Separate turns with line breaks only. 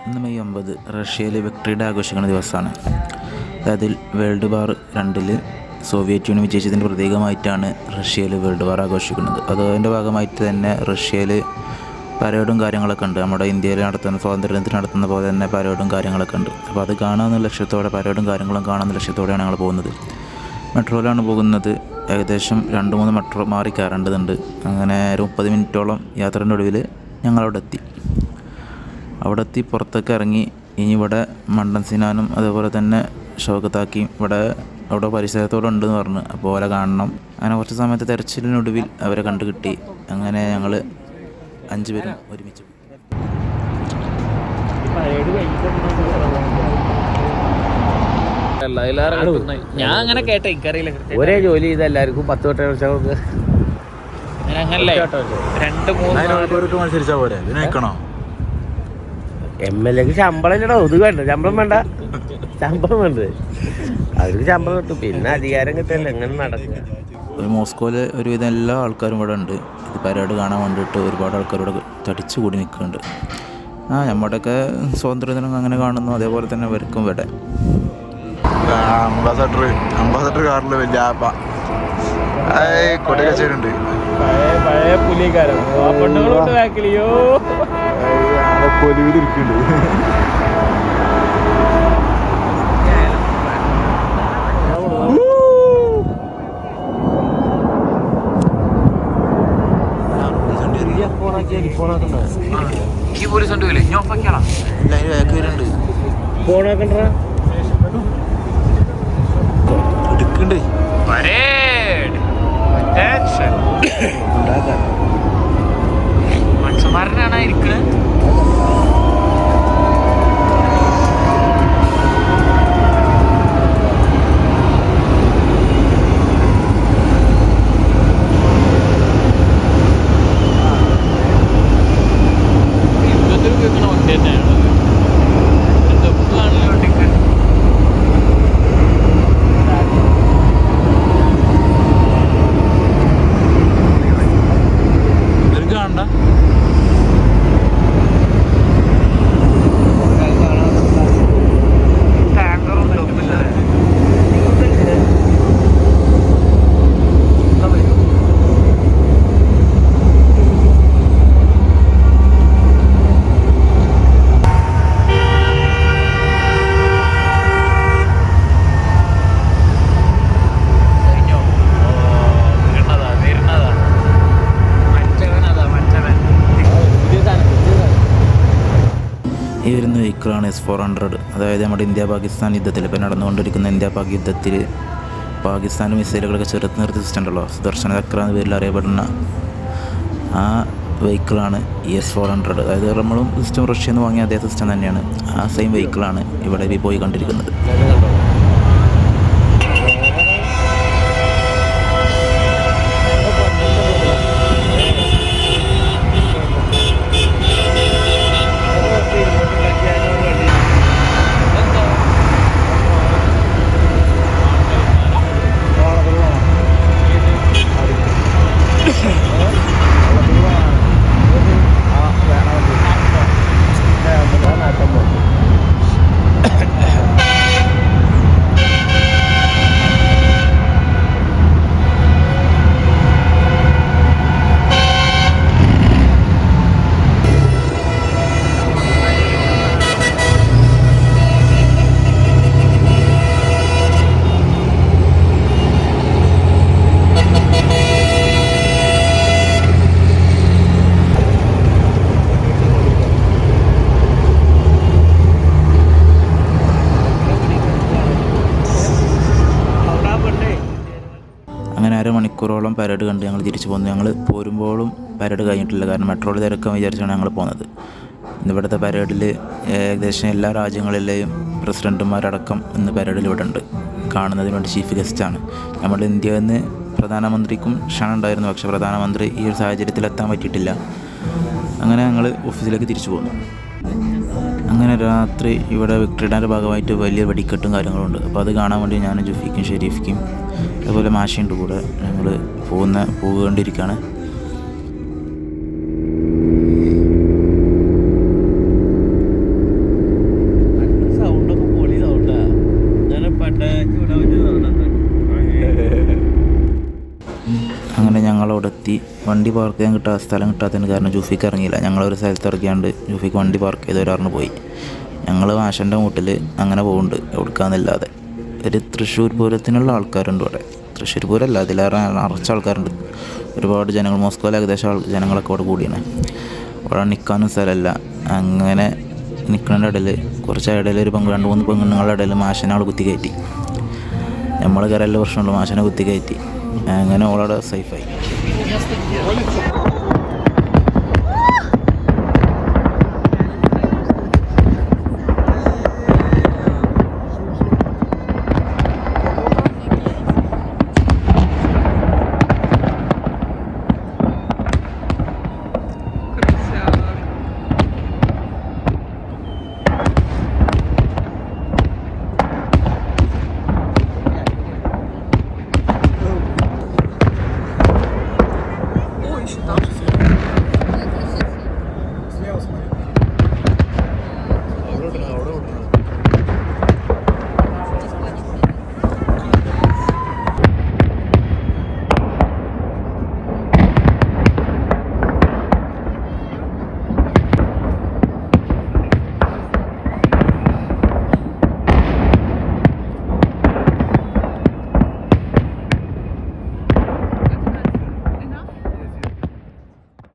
ഇന്ന് മെയ് 9 റഷ്യയിൽ victory day ആഘോഷിക്കുന്ന ദിവസമാണ്. അതായത് വേൾഡ് വാർ 2 സോവിയറ്റ് യൂണിയൻ വിജയിച്ചതിൻ്റെ പ്രതീകമായിട്ടാണ് റഷ്യയിൽ വേൾഡ് വാർ ആഘോഷിക്കുന്നത്. അതിൻ്റെ ഭാഗമായിട്ട് തന്നെ റഷ്യയിൽ പരേഡും കാര്യങ്ങളൊക്കെ ഉണ്ട്. നമ്മുടെ ഇന്ത്യയിൽ നടത്തുന്ന സ്വാതന്ത്ര്യദിനത്തിൽ നടത്തുന്ന പോലെ തന്നെ പരേഡും കാര്യങ്ങളൊക്കെ ഉണ്ട്. അപ്പോൾ അത് കാണാമെന്ന ലക്ഷ്യത്തോടെ, പരേഡും കാര്യങ്ങളും കാണാമെന്ന ലക്ഷ്യത്തോടെയാണ് ഞങ്ങൾ പോകുന്നത്. മെട്രോയിലാണ് പോകുന്നത്. ഏകദേശം 2-3 മെട്രോ മാറി കയറേണ്ടതുണ്ട്. അങ്ങനെ ഒരു 30 മിനിറ്റോളം യാത്രേൻ്റെ ഒടുവിൽ ഞങ്ങളവിടെ എത്തി. അവിടെ എത്തി പുറത്തൊക്കെ ഇറങ്ങി. ഇനി ഇവിടെ മണ്ടൻ സിനാനും അതുപോലെ തന്നെ ഷൗക്കത്താക്കിയും അവിടെ പരിസരത്തോടെ ഉണ്ടെന്ന് പറഞ്ഞു. അപ്പോൾ അവരെ കാണണം. അങ്ങനെ കുറച്ച് സമയത്ത് തെരച്ചിലിനൊടുവിൽ അവരെ കണ്ടു കിട്ടി. അങ്ങനെ ഞങ്ങൾ 5 പേരും ഒരുമിച്ച്
ഞാൻ അങ്ങനെ കേട്ട എനിക്കറിയില്ല.
ഒരേ ജോലി ചെയ്ത എല്ലാവർക്കും 10 വർഷങ്ങൾക്ക്
മത്സരിച്ചാൽ പോരെ?
MLA ശമ്പളം ഇല്ലടോ. ഇത് വേണ്ട, ശമ്പളം വേണ്ട, ശമ്പളം വേണ്ടത് അവർക്ക് ശമ്പളം കിട്ടും. പിന്നെ അധികാരം കിട്ടില്ല. എങ്ങനെ നടക്കുക?
മോസ്കോയിൽ ഒരുവിധം എല്ലാ ആൾക്കാരും ഇവിടെ ഉണ്ട്. ഇത് പരേഡ് കാണാൻ വേണ്ടിയിട്ട് ഒരുപാട് ആൾക്കാർ ഇവിടെ തടിച്ചു കൂടി നിൽക്കുന്നുണ്ട്. നമ്മുടെയൊക്കെ സ്വാതന്ത്ര്യദിനം അങ്ങനെ കാണുന്നു. അതേപോലെ തന്നെ ഇവർക്കും ഇവിടെ
അംബാസഡർ കാറിൽ വലിയ ആപ്പ കൊടകച്ചേരുണ്ട്.
പഴയ പുലിക്കാരൻ ബാക്കിലിയോ
കൊലുവിലിരിക്കുന്നുണ്ട്. എടുക്കണ്ടേ
മനുഷ്യന്മാരനാണ് ഇരിക്കുന്നത്.
ഈ വരുന്ന വെഹിക്കിളാണ് S-400. അതായത് നമ്മുടെ ഇന്ത്യ-പാകിസ്ഥാൻ യുദ്ധത്തിൽ, ഇപ്പോൾ നടന്നുകൊണ്ടിരിക്കുന്ന ഇന്ത്യ-പാക് യുദ്ധത്തിൽ പാകിസ്ഥാൻ മിസൈലുകളൊക്കെ ചെറുത്ത് നിർത്തി സിസ്റ്റം ഉണ്ടല്ലോ, സുദർശന ചക്ര എന്ന പേരിൽ അറിയപ്പെടുന്ന ആ വെഹിക്കിളാണ് ഈ S-400. അതായത് നമ്മളും സിസ്റ്റം റഷ്യയിൽ നിന്ന് വാങ്ങിയ അതേ സിസ്റ്റം തന്നെയാണ്. ആ സെയിം വെഹിക്കിളാണ് ഇവിടെ പോയി കണ്ടിരിക്കുന്നത്. അങ്ങനെ അരമണിക്കൂറോളം പരേഡ് കണ്ട് ഞങ്ങൾ തിരിച്ചു പോന്നു. ഞങ്ങൾ പോരുമ്പോഴും പരേഡ് കഴിഞ്ഞിട്ടില്ല. കാരണം മെട്രോയിൽ തിരക്കാൻ വിചാരിച്ചാണ് ഞങ്ങൾ പോകുന്നത്. ഇവിടുത്തെ പരേഡിൽ ഏകദേശം എല്ലാ രാജ്യങ്ങളിലെയും പ്രസിഡൻറ്റുമാരടക്കം ഇന്ന് പരേഡിൽ ഇവിടെ ഉണ്ട്. കാണുന്നതിന് വേണ്ടി ചീഫ് ഗസ്റ്റാണ്. നമ്മുടെ ഇന്ത്യയിൽ നിന്ന് പ്രധാനമന്ത്രിക്കും ക്ഷണം ഉണ്ടായിരുന്നു. പക്ഷേ പ്രധാനമന്ത്രി ഈ ഒരു സാഹചര്യത്തിൽ എത്താൻ പറ്റിയിട്ടില്ല. അങ്ങനെ ഞങ്ങൾ ഓഫീസിലേക്ക് തിരിച്ചു പോന്നു. അങ്ങനെ രാത്രി ഇവിടെ വിക്ടറി ഡേയുടെ ഭാഗമായിട്ട് വലിയ വെടിക്കെട്ടും കാര്യങ്ങളുണ്ട്. അപ്പോൾ അത് കാണാൻ വേണ്ടി ഞാനും ജുഫീക്കും ഷെരീഫിക്കും അതുപോലെ മാഷിൻ്റെ കൂടെ ഞങ്ങൾ പോകേണ്ടിയിരിക്കുകയാണ്. വണ്ടി പാർക്ക് ചെയ്യാൻ സ്ഥലം കിട്ടാത്തതിന് കാരണം ജൂഫിക്ക് ഇറങ്ങിയില്ല. ഞങ്ങളൊരു സ്ഥലത്ത് ഇറക്കിയാണ്ട് ജൂഫിക്ക് വണ്ടി പാർക്ക് ചെയ്ത് ഒരാറിന് പോയി. ഞങ്ങൾ മാഷൻ്റെ മൂട്ടിൽ അങ്ങനെ പോകുന്നുണ്ട് എവിടുക്കാന്നില്ലാതെ. ഒരു തൃശ്ശൂർ പൂരത്തിനുള്ള ആൾക്കാരുണ്ട് ഇവിടെ. തൃശ്ശൂർ പൂരമല്ല, അതിലേറെ നിറച്ച ആൾക്കാരുണ്ട്. ഒരുപാട് ജനങ്ങൾ, മോസ്കോയിൽ ഏകദേശം ജനങ്ങളൊക്കെ ഇവിടെ കൂടിയാണ്. ഇവിടെ നിൽക്കാനും സ്ഥലമല്ല. അങ്ങനെ നിൽക്കുന്നതിൻ്റെ ഇടയിൽ കുറച്ച് ഇടയിൽ ഒരു 2-3 പെണ്ണുങ്ങളുടെ ഇടയിൽ മാഷനെ അവൾ കുത്തി കയറ്റി. നമ്മൾ കയറല്ല പ്രശ്നമുള്ളൂ, മാഷനെ കുത്തി കയറ്റി. അങ്ങനെ ഓളവിടെ സേഫായി.